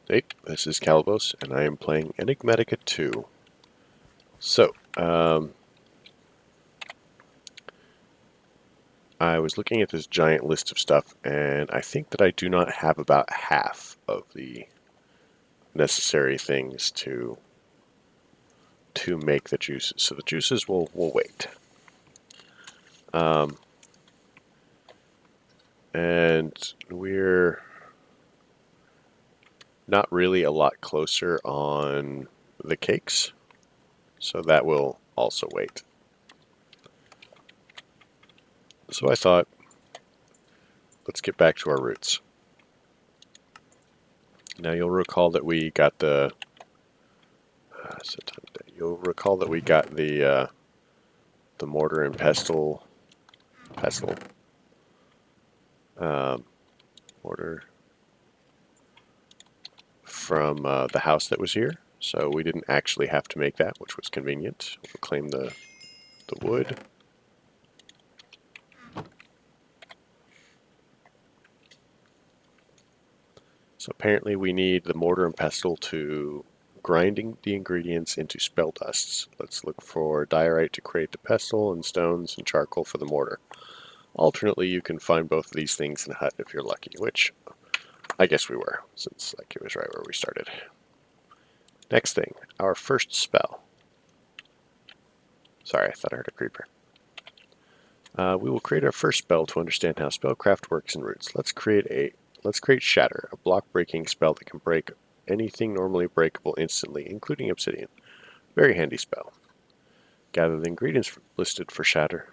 Hey, this is Calibos, and I am playing Enigmatica 2. So, I was looking at this giant list of stuff, and I think that I do not have about half of the necessary things to make the juices. So the juices will wait. And we're not really a lot closer on the cakes, so that will also wait. So I thought, let's get back to our roots. Now you'll recall that we got the mortar and pestle um, mortar from the house that was here, so we didn't actually have to make that, which was convenient. We'll claim the wood. So apparently we need the mortar and pestle to grinding the ingredients into spell dusts. Let's look for diorite to create the pestle, and stones and charcoal for the mortar. Alternately, you can find both of these things in a hut if you're lucky, which I guess we were, since like it was right where we started. Next thing, our first spell. Sorry, I thought I heard a creeper. We will create our first spell to understand how spellcraft works in roots. Let's create Shatter, a block-breaking spell that can break anything normally breakable instantly, including obsidian. Very handy spell. Gather the ingredients listed for Shatter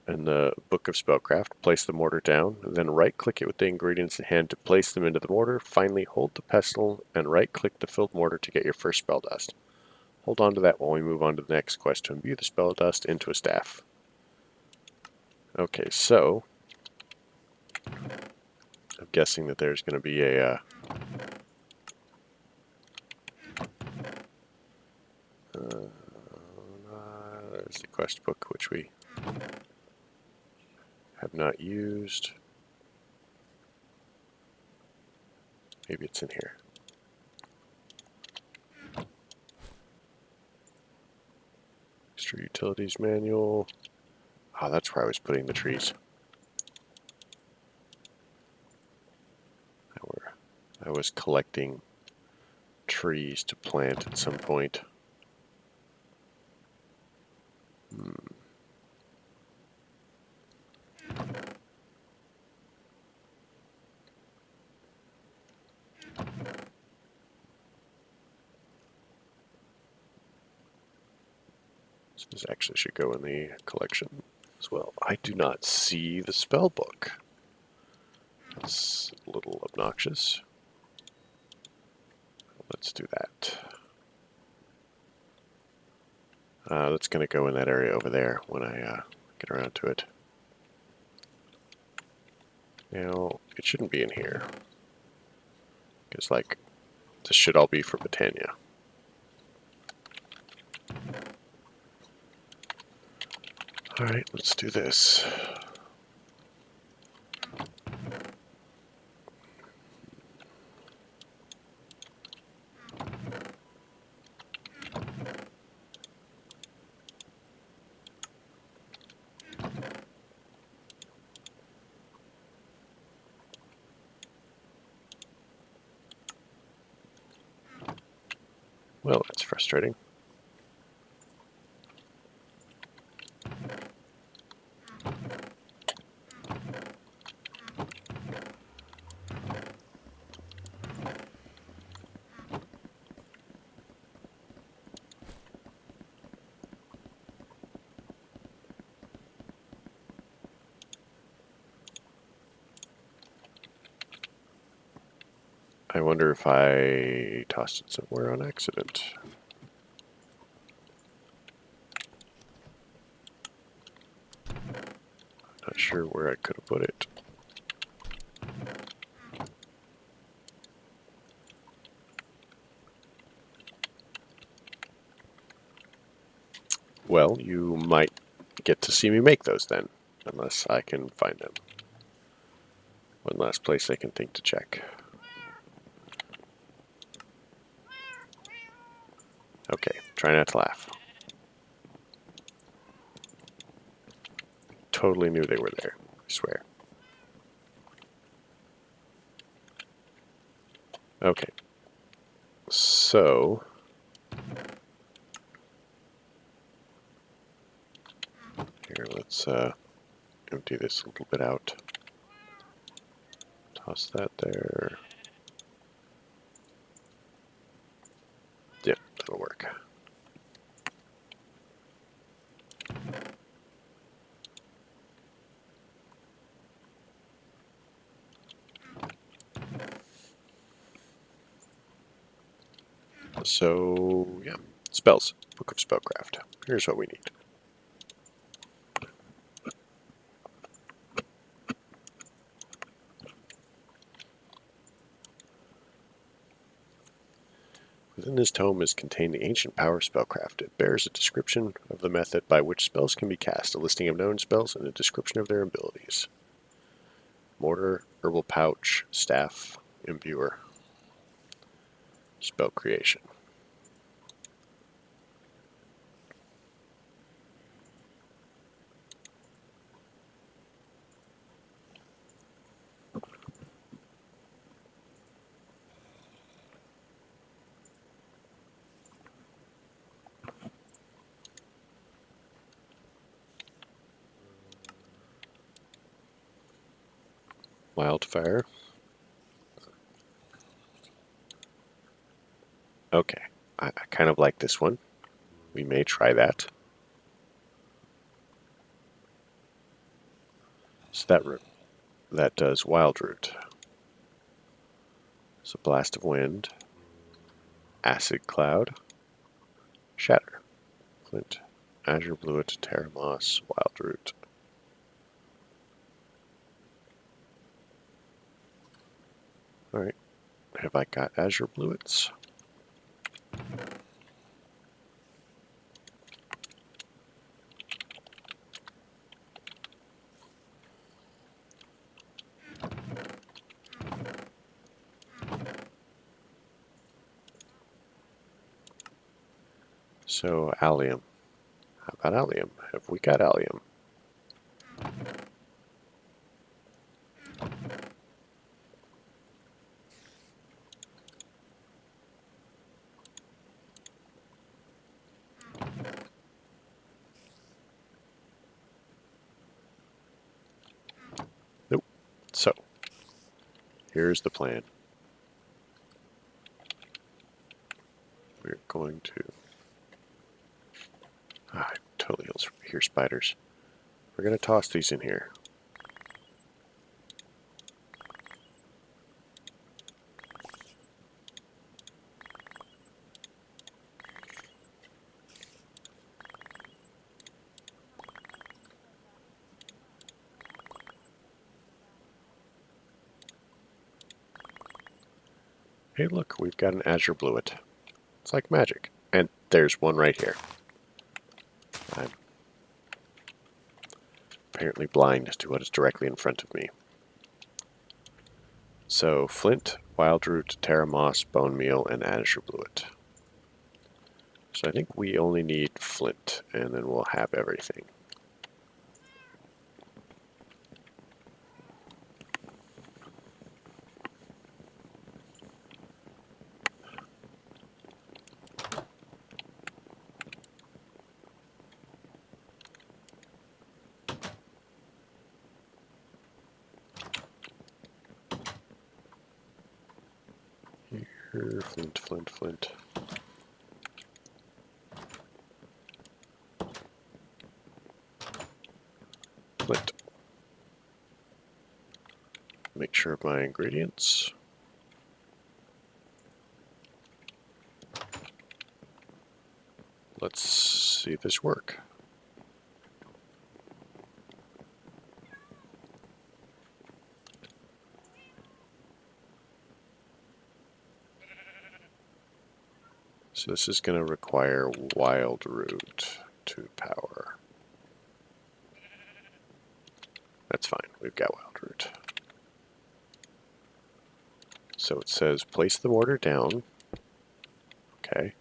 in the Book of Spellcraft. Place the mortar down, then right-click it with the ingredients in hand to place them into the mortar. Finally, hold the pestle and right-click the filled mortar to get your first spell dust. Hold on to that while we move on to the next quest to imbue the spell dust into a staff. Okay, so I'm guessing that there's going to be a there's the quest book, which we have not used. Maybe it's in here. Extra utilities manual. Oh, that's where I was putting the trees. I was collecting trees to plant at some point. This actually should go in the collection as well. I do not see the spell book. It's a little obnoxious. Let's do that. That's going to go in that area over there when I get around to it. Now, it shouldn't be in here. Because, like, this should all be for Britannia. Alright, let's do this. Well, that's frustrating. I wonder if I tossed it somewhere on accident. Not sure where I could have put it. Well, you might get to see me make those then, unless I can find them. One last place I can think to check. Okay, try not to laugh. Totally knew they were there, I swear. Okay, so here, let's empty this a little bit out. Toss that there. Yep, that'll work. So, yeah, spells. Book of Spellcraft. Here's what we need. Within this tome is contained the ancient power of spellcraft. It bears a description of the method by which spells can be cast, a listing of known spells, and a description of their abilities. Mortar, herbal pouch, staff, imbuer. Spell creation. Wildfire. Okay, I kind of like this one. We may try that. So that does Wild Root. So Blast of Wind, Acid Cloud, Shatter, Flint, Azure Bluet, Terra Moss, Wild Root. Alright, have I got Azure Bluets? So Allium. How about Allium? Have we got Allium? Nope. So, here's the plan. We're going to... I totally hear spiders. We're going to toss these in here. Hey look, we've got an Azure Bluet. It's like magic. And there's one right here. I'm apparently blind to what is directly in front of me. So Flint, Wild Root, Terra Moss, Bone Meal, and Azure Bluet. So I think we only need Flint, and then we'll have everything. Here, Flint, Flint, Flint. Flint. Make sure of my ingredients. Let's see this work. So this is going to require Wild Root to power. That's fine, we've got Wild Root. So it says place the mortar down. Okay.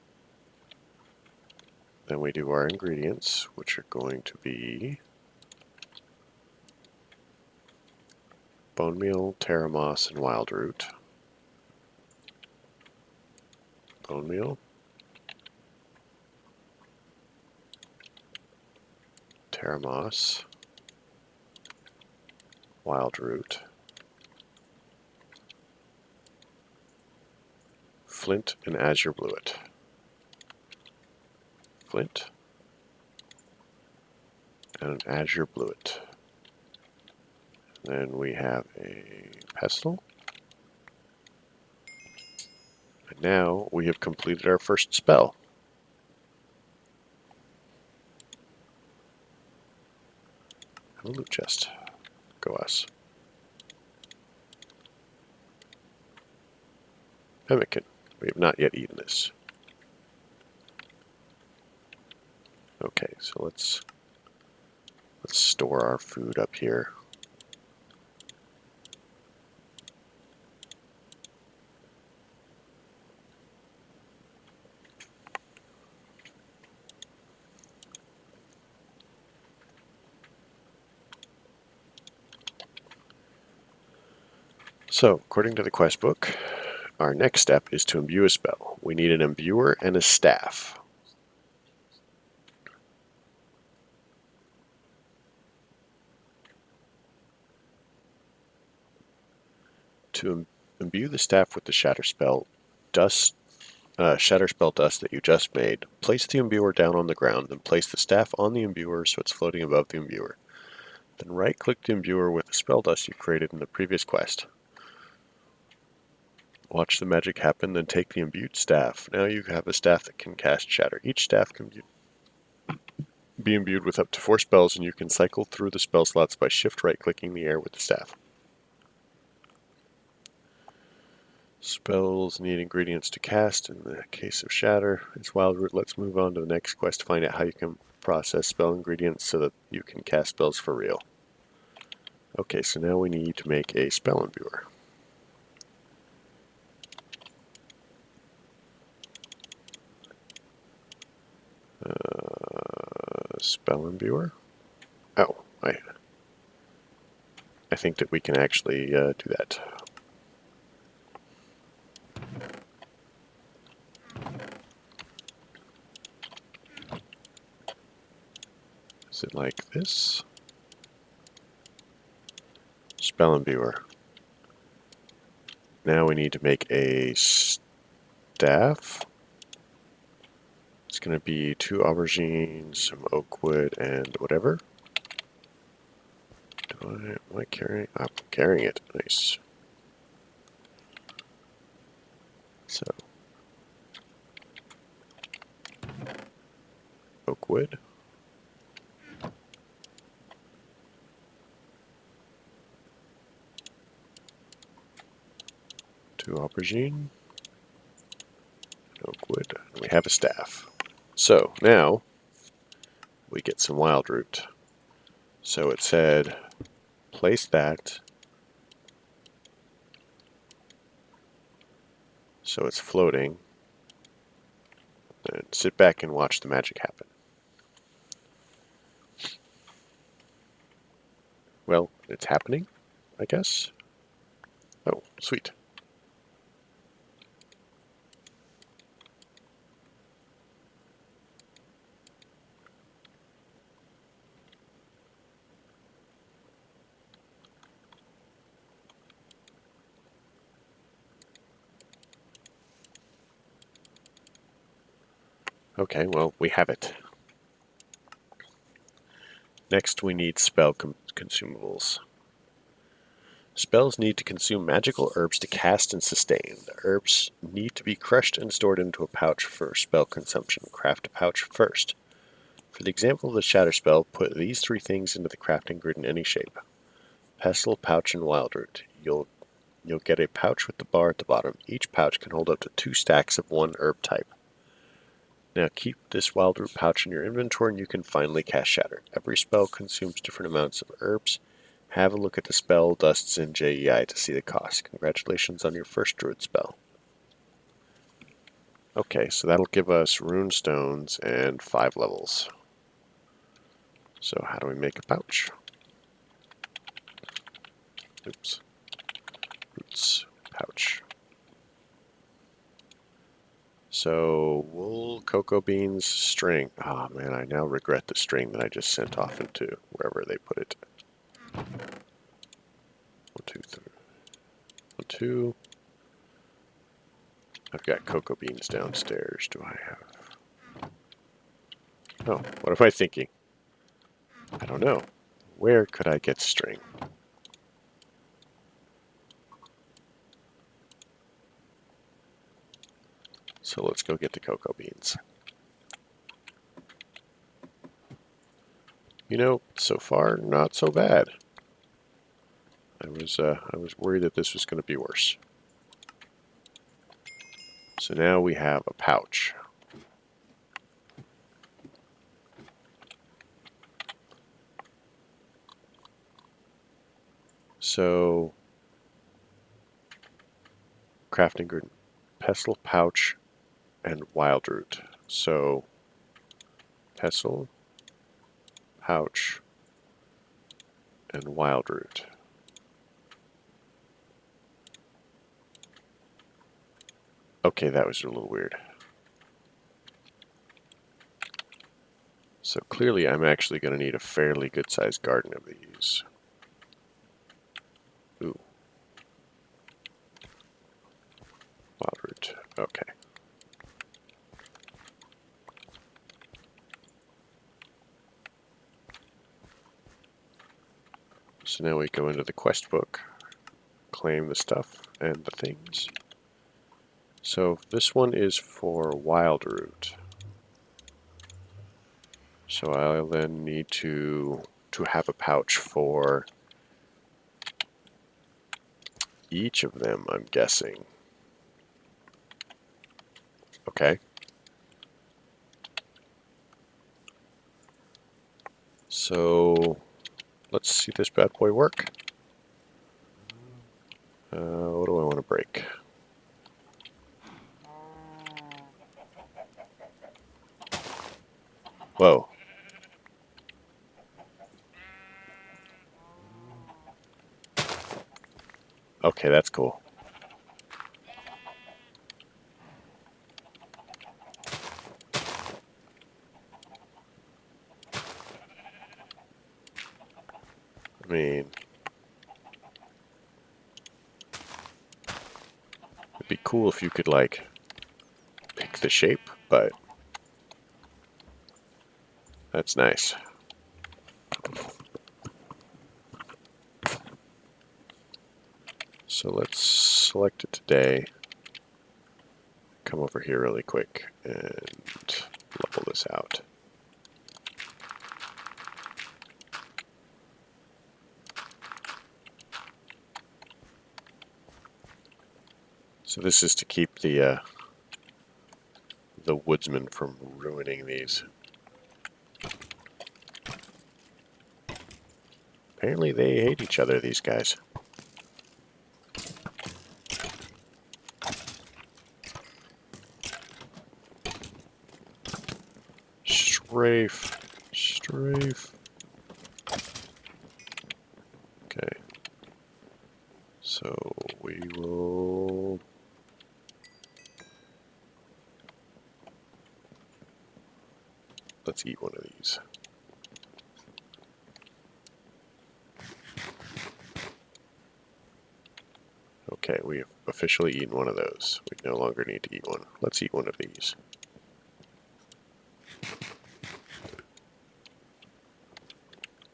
Then we do our ingredients, which are going to be bone meal, terra moss, and wild root. Bone meal, terra moss, wild root, flint, and azure bluet. Flint and an azure bluet. Then we have a pestle. And now we have completed our first spell. Have a loot chest. Go us. Pemmican. We have not yet eaten this. Okay, so let's store our food up here. So, according to the quest book, our next step is to imbue a spell. We need an imbuer and a staff. To imbue the staff with the shatter spell dust that you just made, place the imbuer down on the ground, then place the staff on the imbuer so it's floating above the imbuer. Then right-click the imbuer with the spell dust you created in the previous quest. Watch the magic happen, then take the imbued staff. Now you have a staff that can cast shatter. Each staff can be imbued with up to 4 spells, and you can cycle through the spell slots by shift right-clicking the air with the staff. Spells need ingredients to cast. In the case of shatter, it's wild root. Let's move on to the next quest to find out how you can process spell ingredients so that you can cast spells for real. Okay, so now we need to make a spell imbuer. Spell imbuer. Oh, I think that we can actually do that. Is it like this? Spell imbuer. Now we need to make a staff. It's going to be 2 aubergines, some oak wood, and whatever. Am I carrying? I'm carrying it. Nice. So, oak wood. Two aubergine. Oak wood. And we have a staff. So, now we get some wild root. So it said, place that so it's floating, and sit back and watch the magic happen. Well, it's happening, I guess. Oh, sweet. Okay, well, we have it. Next, we need spell consumables. Spells need to consume magical herbs to cast and sustain. The herbs need to be crushed and stored into a pouch for spell consumption. Craft a pouch first. For the example of the shatter spell, put these 3 things into the crafting grid in any shape. Pestle, pouch, and wild root. You'll get a pouch with the bar at the bottom. Each pouch can hold up to 2 stacks of one herb type. Now keep this wild root pouch in your inventory and you can finally cast shatter. Every spell consumes different amounts of herbs. Have a look at the spell dusts in JEI to see the cost. Congratulations on your first druid spell. Okay, so that'll give us rune stones and 5 levels. So how do we make a pouch? Oops. Roots, pouch. So wool, cocoa beans, string. Ah, man, I now regret the string that I just sent off into wherever they put it. 1, 2, 3. 1, 2. I've got cocoa beans downstairs. Do I have? Oh, what am I thinking? I don't know. Where could I get string? So let's go get the cocoa beans. You know, so far, not so bad. I was worried that this was going to be worse. So now we have a pouch. So, crafting grid, pestle, pouch, and wild root. So, pestle, pouch, and wild root. Okay, that was a little weird. So clearly I'm actually going to need a fairly good-sized garden of these. Ooh. Wild root. Okay. So now we go into the quest book, claim the stuff and the things. So this one is for wild root. So I'll then need to have a pouch for each of them, I'm guessing. Okay. So let's see this bad boy work. What do I want to break? Whoa. Okay, that's cool. I mean, it'd be cool if you could, like, pick the shape, but that's nice. So let's select it today. Come over here really quick and level this out. So this is to keep the woodsman from ruining these. Apparently they hate each other, these guys. Strafe. Strafe. Okay. So we will... Let's eat one of these. Okay, we have officially eaten one of those. We no longer need to eat one. Let's eat one of these.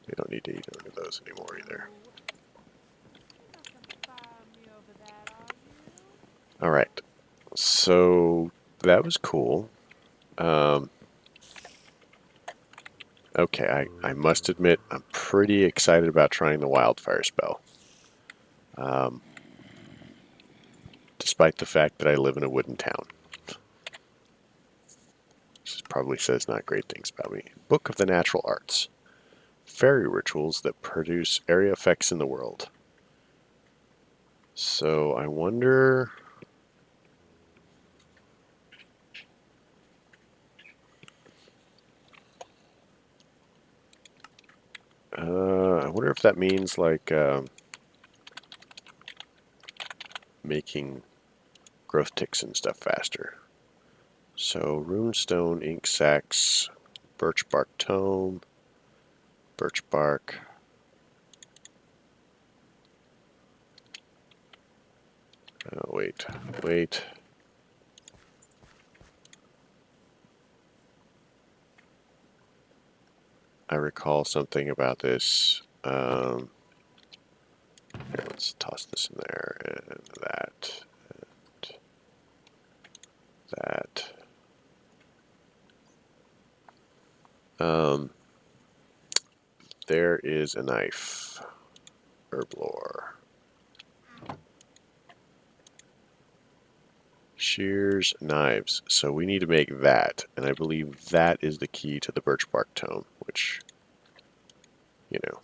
We don't need to eat one of those anymore either. Alright, so that was cool. Okay, I must admit I'm pretty excited about trying the wildfire spell. Despite the fact that I live in a wooden town. This probably says not great things about me. Book of the Natural Arts. Fairy rituals that produce area effects in the world. So I wonder... wonder if that means like making growth ticks and stuff faster. So runestone, ink sacs, birch bark tome, birch bark. Oh, wait. I recall something about this. Here, let's toss this in there, and that, and that. There is a knife. Herblore. Shears, knives. So we need to make that, and I believe that is the key to the birch bark tome, which, you know.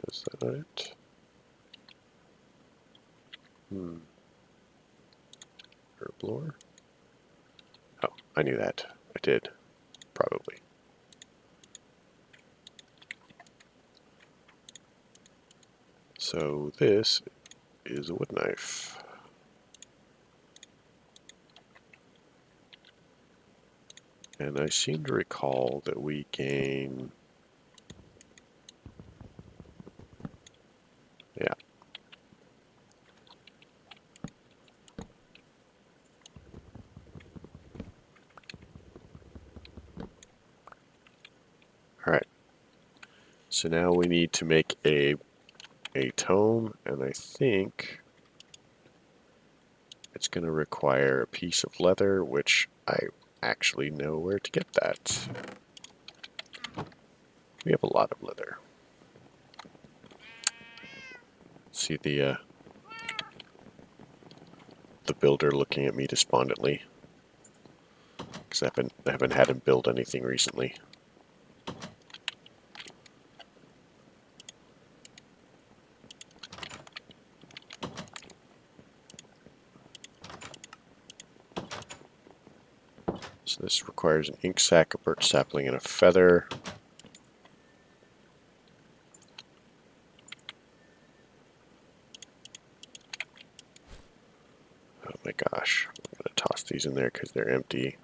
Is that it? Herblore? Oh, I knew that. I did. Probably. So this is a wood knife. And I seem to recall that we gain... Yeah. Alright. So now we need to make a tome, and I think it's going to require a piece of leather, which I actually know where to get that. We have a lot of leather. See the builder looking at me despondently, because I haven't had him build anything recently. So this requires an ink sac, a birch sapling, and a feather. Oh my gosh, I'm going to toss these in there because they're empty.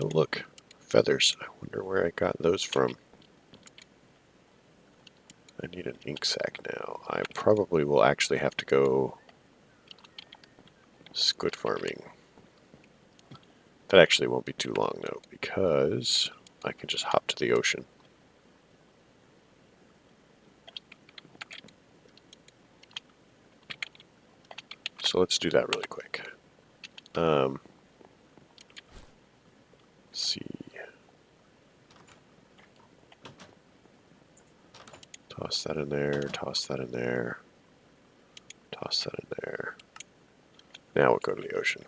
Oh look, feathers. I wonder where I got those from. I need an ink sac now. I probably will actually have to go squid farming. That actually won't be too long though, because I can just hop to the ocean. So let's do that really quick. Let's see. Toss that in there, toss that in there, toss that in there. Now we'll go to the ocean.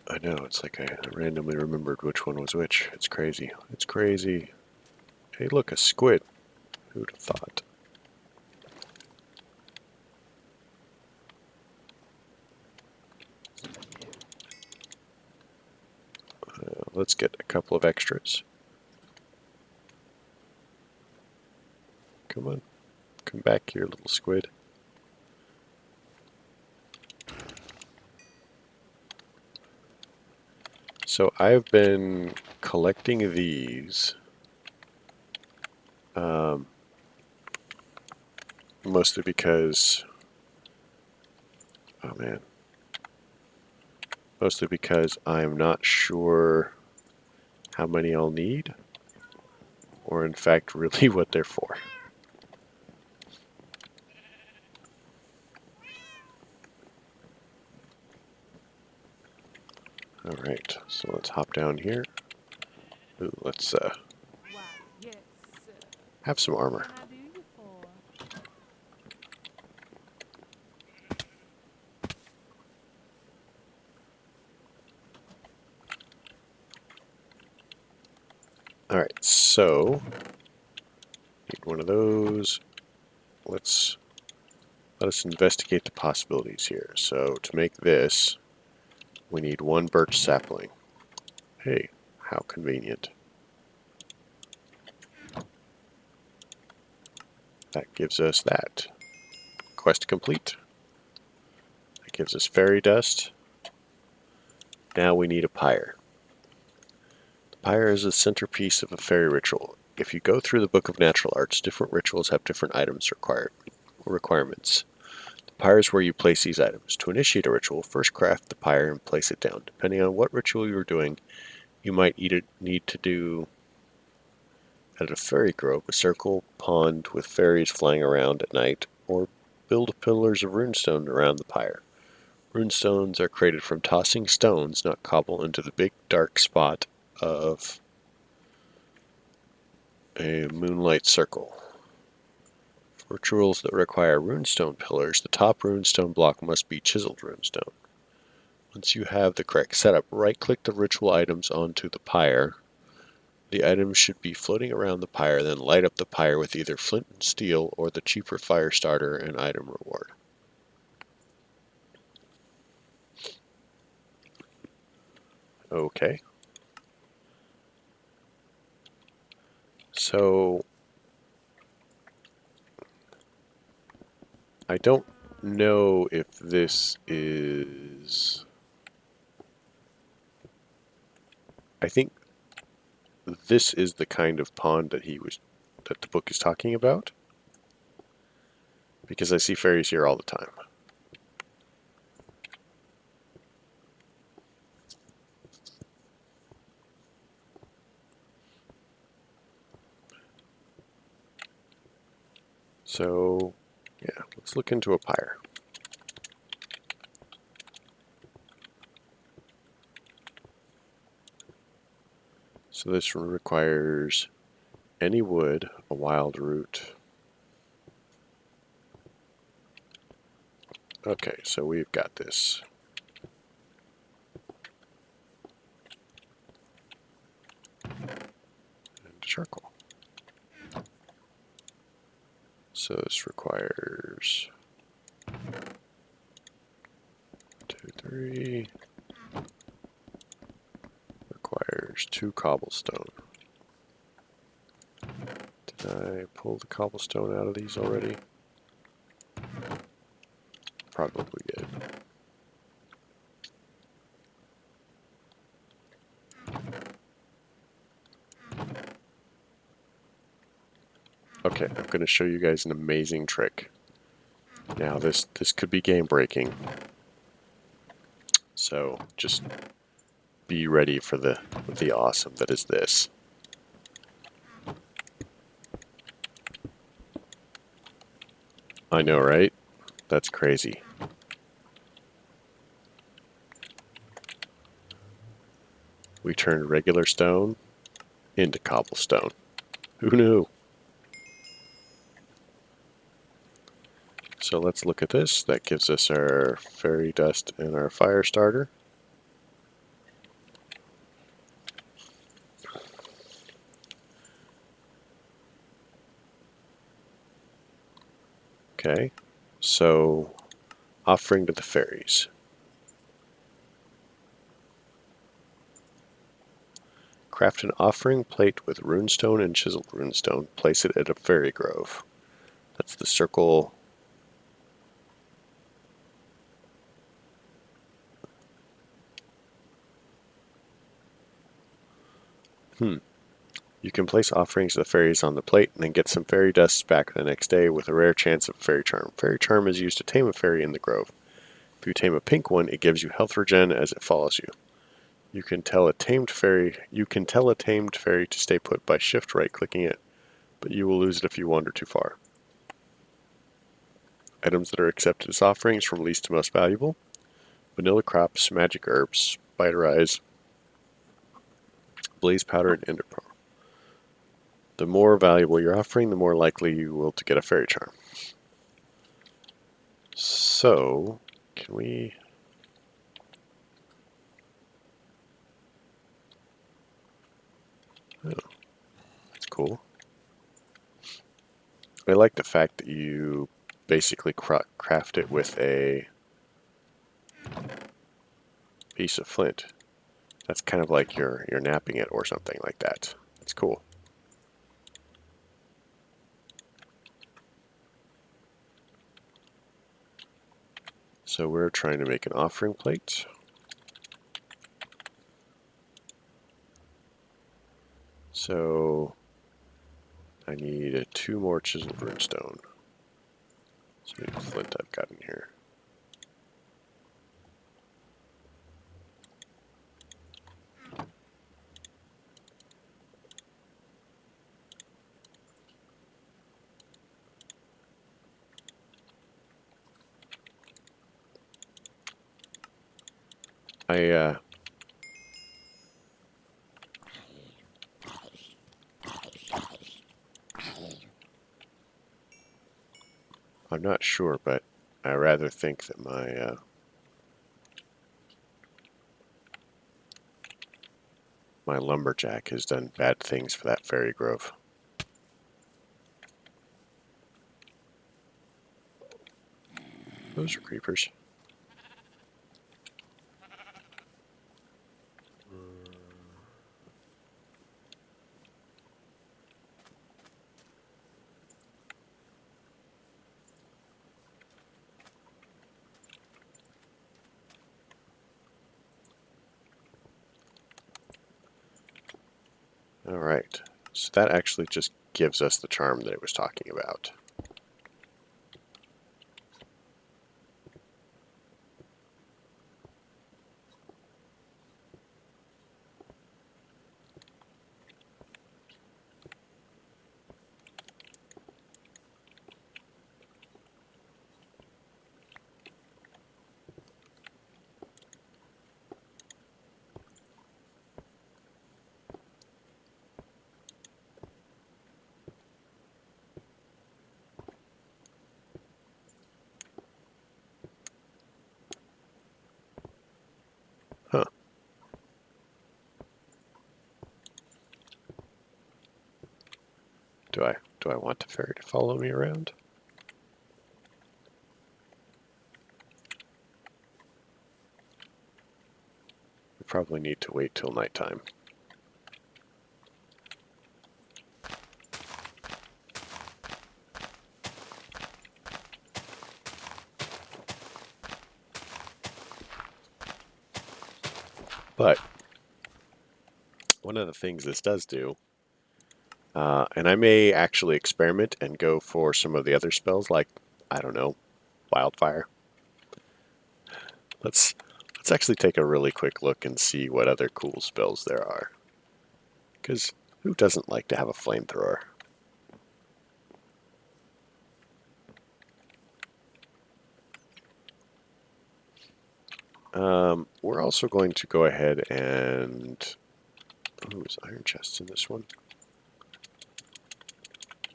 I know, it's like I randomly remembered which one was which. It's crazy. It's crazy. Hey look, a squid. Who'd have thought? Let's get a couple of extras. Come on. Come back here, little squid. So I've been collecting these mostly because, oh man, mostly because I'm not sure how many I'll need, or in fact really what they're for. Alright, so let's hop down here. Ooh, let's Why, yes, sir. have some What armor. can I do you for? All right, so need one of those. Let us investigate the possibilities here. So to make this, we need one birch sapling. Hey, how convenient. That gives us that. Quest complete. That gives us fairy dust. Now we need a pyre. The pyre is the centerpiece of a fairy ritual. If you go through the Book of Natural Arts, different rituals have different items requirements. The pyre is where you place these items. To initiate a ritual, first craft the pyre and place it down. Depending on what ritual you are doing, you might need to do at a fairy grove, a circle pond with fairies flying around at night, or build pillars of runestone around the pyre. Runestones are created from tossing stones, not cobble, into the big dark spot of a moonlight circle. For rituals that require runestone pillars, the top runestone block must be chiseled runestone. Once you have the correct setup, right-click the ritual items onto the pyre. The items should be floating around the pyre, then light up the pyre with either flint and steel or the cheaper fire starter and item reward. Okay. So I don't know if this is... I think this is the kind of pond that the book is talking about, because I see fairies here all the time. So, yeah, let's look into a pyre. So this requires any wood, a wild root. Okay, so we've got this. And charcoal. So this requires 2, 3. Requires 2 cobblestone. Did I pull the cobblestone out of these already? Probably did. Okay, I'm going to show you guys an amazing trick. Now this could be game breaking. So just be ready for the awesome that is this. I know, right? That's crazy. We turned regular stone into cobblestone. Who knew? So let's look at this. That gives us our fairy dust and our fire starter. Okay, so offering to the fairies. Craft an offering plate with runestone and chiseled runestone. Place it at a fairy grove. That's the circle. You can place offerings to the fairies on the plate and then get some fairy dust back the next day with a rare chance of fairy charm. Fairy charm is used to tame a fairy in the grove. If you tame a pink one, it gives you health regen as it follows you. You can tell a tamed fairy to stay put by shift right clicking it, but you will lose it if you wander too far. Items that are accepted as offerings from least to most valuable: vanilla crops, magic herbs, spider eyes, blaze powder and ender pearl. The more valuable you're offering, the more likely you will to get a fairy charm. So, can we... Oh, that's cool. I like the fact that you basically craft it with a piece of flint. That's kind of like you're napping it or something like that. It's cool. So we're trying to make an offering plate. So I need 2 more chiseled runestone. So maybe flint I've got in here. I'm not sure, but I rather think that my lumberjack has done bad things for that fairy grove. Those are creepers. All right, so that actually just gives us the charm that it was talking about. Huh. Do I want the fairy to follow me around? We probably need to wait till nighttime. But one of the things this does do, and I may actually experiment and go for some of the other spells, like, I don't know, wildfire. Let's actually take a really quick look and see what other cool spells there are. Because who doesn't like to have a flamethrower? We're also going to go ahead and... Oh, is iron chests in this one?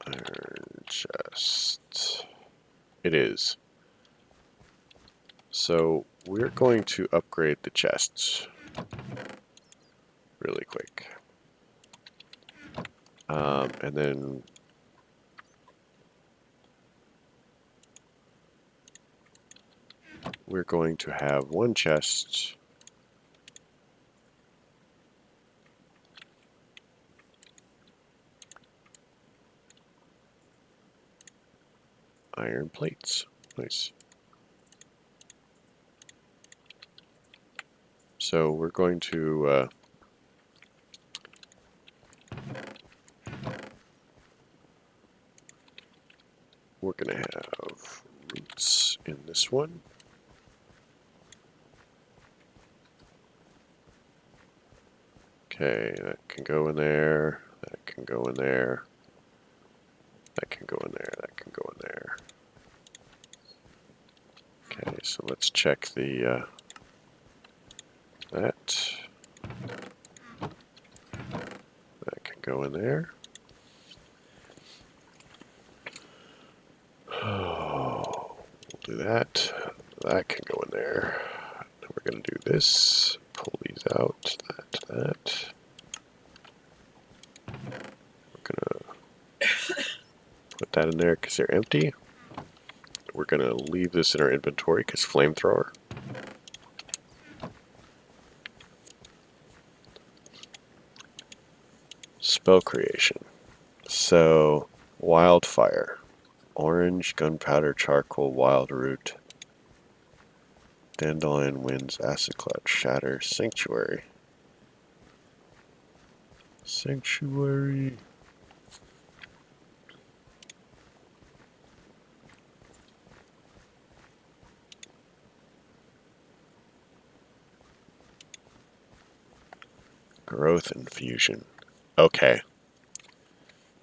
Iron chest. It is. So we're going to upgrade the chests really quick. And then we're going to have one chest iron plates. Nice. So we're going to we're going to have roots in this one. Okay, that can go in there. That can go in there. That can go in there. That can go in there. Okay, so let's check the that. go in there. Oh, we'll do that. That can go in there. Then we're going to do this. Pull these out. That. We're going to put that in there because they're empty. We're going to leave this in our inventory because flamethrower. Spell creation. So, wildfire. Orange, gunpowder, charcoal, wild root. Dandelion, winds, acid cloud, shatter, sanctuary. Sanctuary. Growth and fusion. Okay.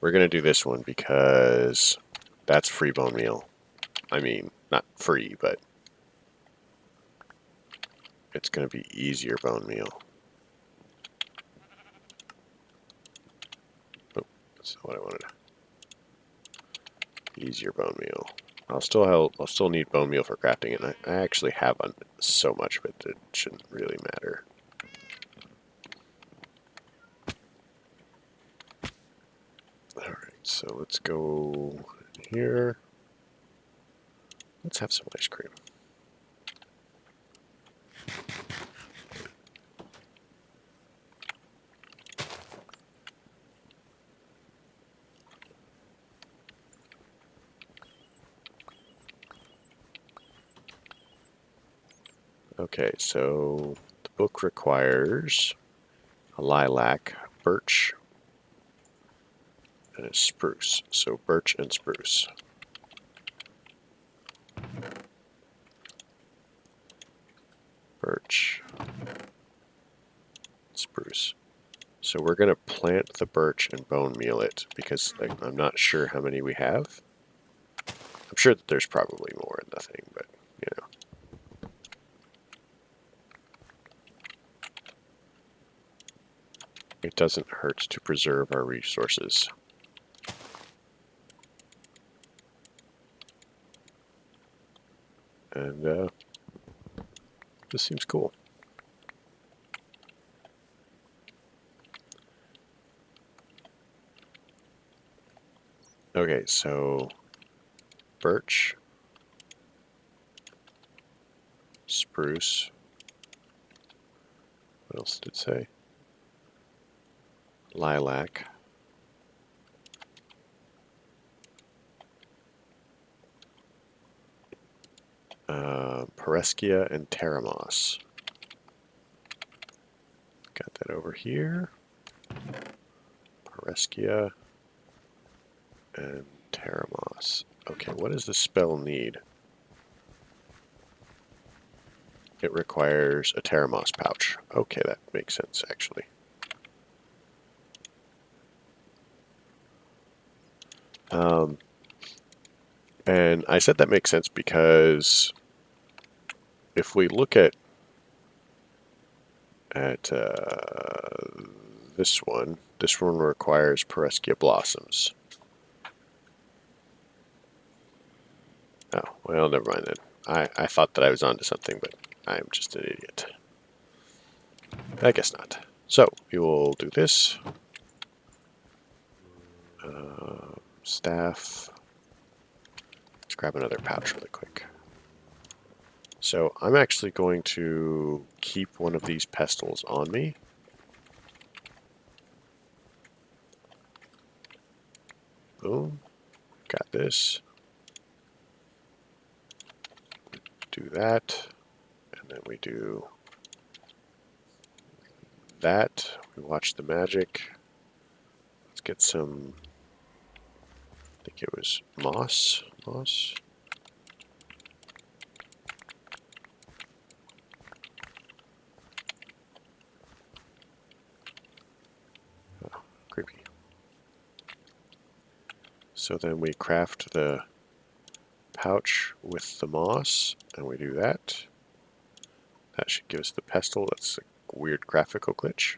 We're going to do this one because that's free bone meal. I mean, not free, but it's going to be easier bone meal. Oh, that's not what I wanted. Easier bone meal. I'll still need bone meal for crafting, and I actually have so much of it that it shouldn't really matter. Alright, so let's go here. Let's have some ice cream. Okay, so the book requires a lilac, birch, and a spruce. So birch and spruce. Birch, spruce. So we're going to plant the birch and bone meal it because I'm not sure how many we have. I'm sure that there's probably more in the thing, but you know. It doesn't hurt to preserve our resources. And this seems cool. Okay, so birch, spruce. What else did it say? Lilac. Pereskia and Teramos. Got that over here. Pereskia and Teramos. Okay, what does the spell need? It requires a Teramos pouch. Okay, that makes sense, actually. And I said that makes sense because if we look at this one requires Pereskia blossoms. Oh, well, never mind then. I thought that I was onto something, but I'm just an idiot. I guess not. So, we will do this. Staff. Let's grab another pouch really quick. So, I'm actually going to keep one of these pestles on me. Boom. Got this. Do that. And then we do that. We watch the magic. Let's get some, I think it was moss. Moss. Oh, creepy. So then we craft the pouch with the moss, and we do that. That should give us the pestle. That's a weird graphical glitch.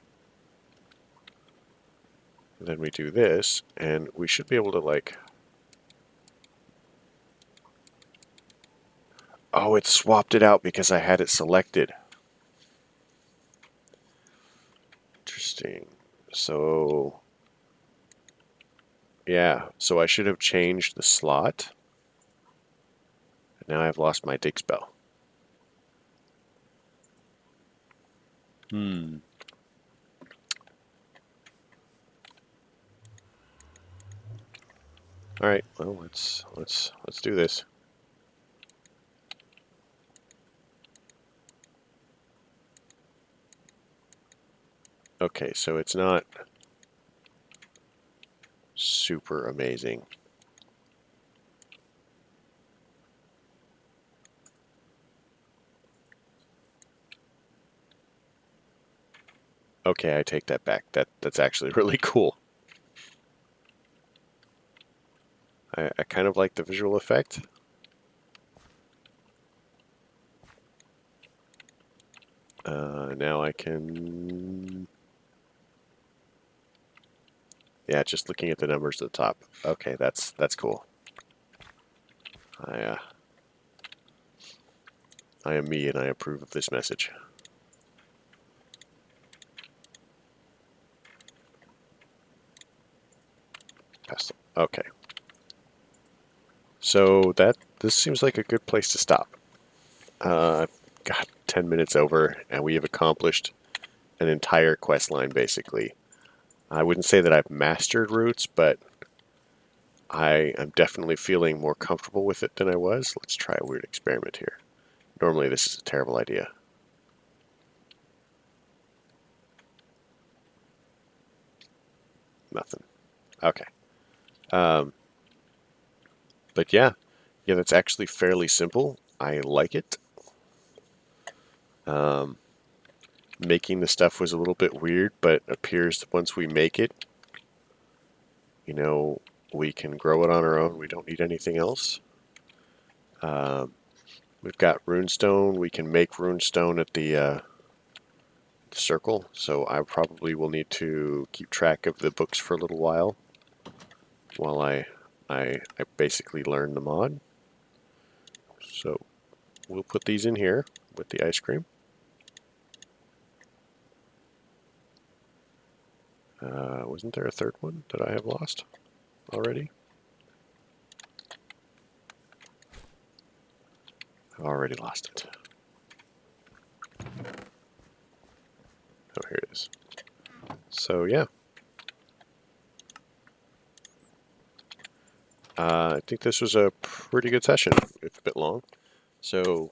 Then we do this, and we should be able to like... Oh, it swapped it out because I had it selected. Interesting. So, yeah, so I should have changed the slot. Now I've lost my dig spell. All right, well, let's do this. Okay, so it's not super amazing. Okay, I take that back. That's actually really cool. I kind of like the visual effect. Now I can... Yeah, just looking at the numbers at the top. Okay, that's cool. I am me and I approve of this message. Pestle. Okay. So this seems like a good place to stop. Got 10 minutes over, and we have accomplished an entire quest line, basically. I wouldn't say that I've mastered routes, but I am definitely feeling more comfortable with it than I was. Let's try a weird experiment here. Normally, this is a terrible idea. Nothing. Okay. But yeah, that's actually fairly simple. I like it. Making the stuff was a little bit weird, but it appears that once we make it, we can grow it on our own. We don't need anything else. We've got runestone. We can make runestone at the circle, so I probably will need to keep track of the books for a little while I basically learn the mod. So we'll put these in here with the ice cream. Wasn't there a third one that I have lost already? I've already lost it. Oh, here it is. So yeah. I think this was a pretty good session, if a bit long. So,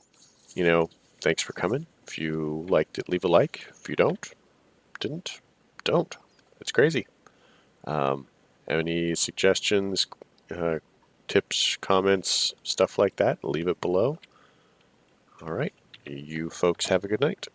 thanks for coming. If you liked it, leave a like. If you didn't, don't. It's crazy. Have any suggestions, tips, comments, stuff like that, leave it below. All right. You folks have a good night.